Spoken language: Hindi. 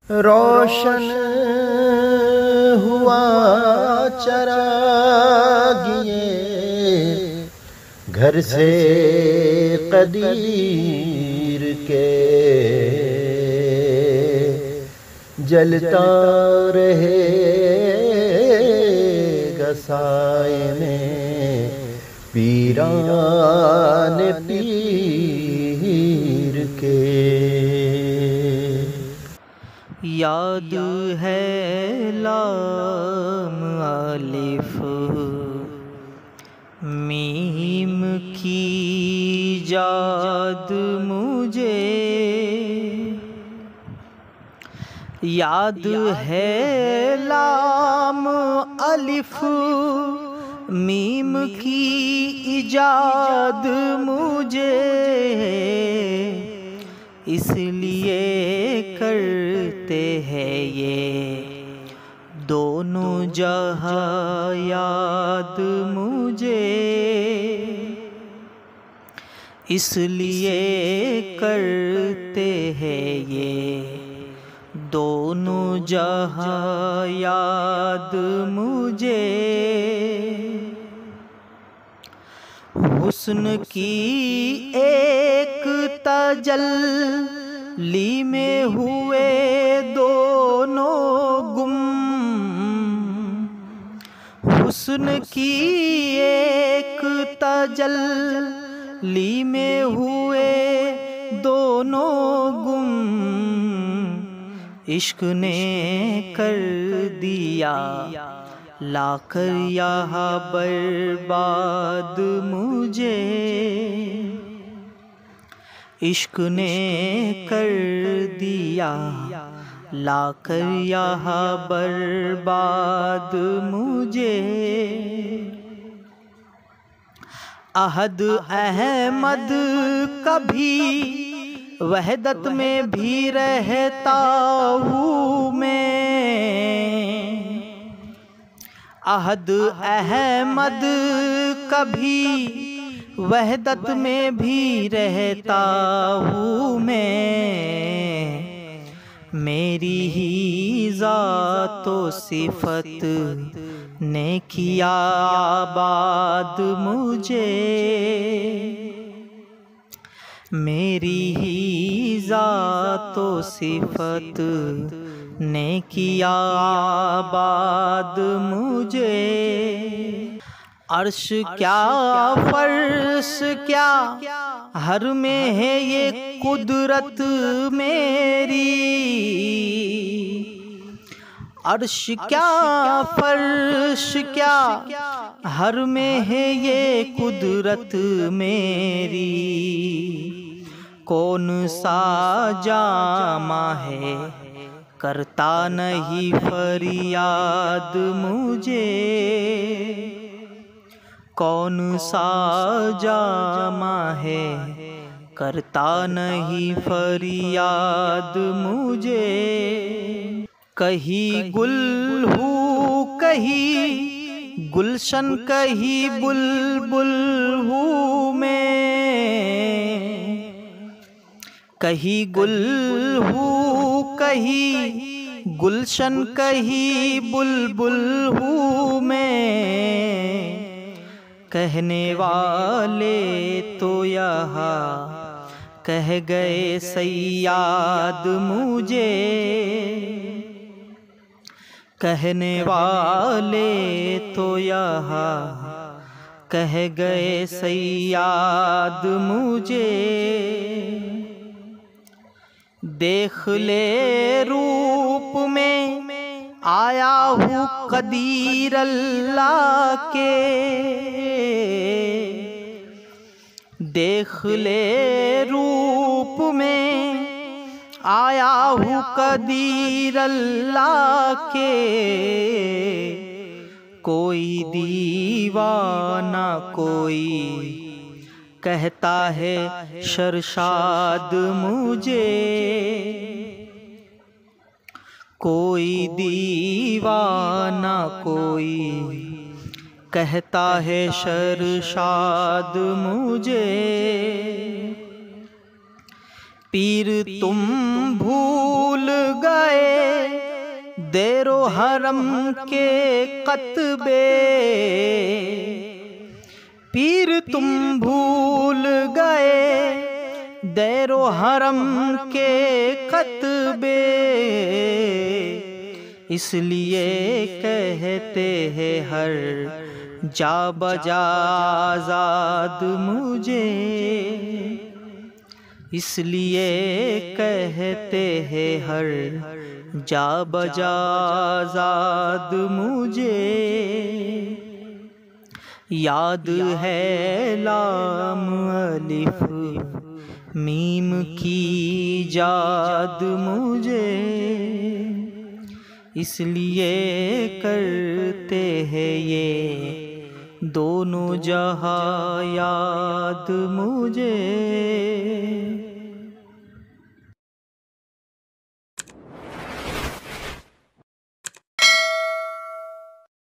रोशन हुआ चरागिए घर से कदीर के, जलता रहेगा साए में पीरान पीर के। याद है लाम अलिफ मीम की याद मुझे, याद है लाम अलिफ मीम की इजाद मुझे, इसलिए करते हैं ये दोनों जहां याद मुझे, इसलिए करते हैं ये दोनों जहां याद मुझे। हुस्न की एक तजल्ली में हुए दोनों गुम, हुस्न की एक तजल्ली में हुए दोनों गुम, इश्क ने कर दिया लाकर यहाँ बर्बाद मुझे, इश्क ने कर दिया लाकर यहाँ बर्बाद मुझे। अहद अहमद कभी वहदत में भी रहता हूँ मैं, अहद अहमद कभी वहदत में भी रहता हूँ मैं, मेरी ही ज़ातो सिफत ने किया आबाद मुझे, मेरी ही ज़ातो सिफत ने किया आबाद मुझे। अर्श क्या फर्श क्या हर में है ये कुदरत मेरी, अर्श क्या फर्श क्या हर में है ये कुदरत मेरी, कौन सा जामा है करता नहीं फरियाद मुझे, कौन सा जामा है करता नहीं फरियाद मुझे। कहीं गुल हूँ कहीं गुलशन कहीं बुलबुल हूँ मैं, कहीं गुल हूँ कहीं गुलशन कहीं बुलबुल हूँ मैं, कहने वाले तो यहाँ कह गए सैयाद मुझे, कहने वाले तो यहाँ कह गए सैयाद मुझे। देख ले रूप में आया हूँ कदीर अल्लाह के, देख ले रूप में आया हूँ कदीर अल्लाह के, कोई दीवाना कोई कहता है शर्शाद मुझे, कोई दीवाना कोई कहता है शर्शाद मुझे। पीर तुम भूल गए देरो हरम के कतबे पीर तुम भूल गए, देरो हरम के कतबे इसलिए कहते हैं हर जा बजा आज़ाद मुझे, इसलिए कहते हैं हर जा बजा आज़ाद मुझे। याद है लाम अलिफ मीम की जाद मुझे, इसलिए करते हैं ये दोनों जहां याद मुझे।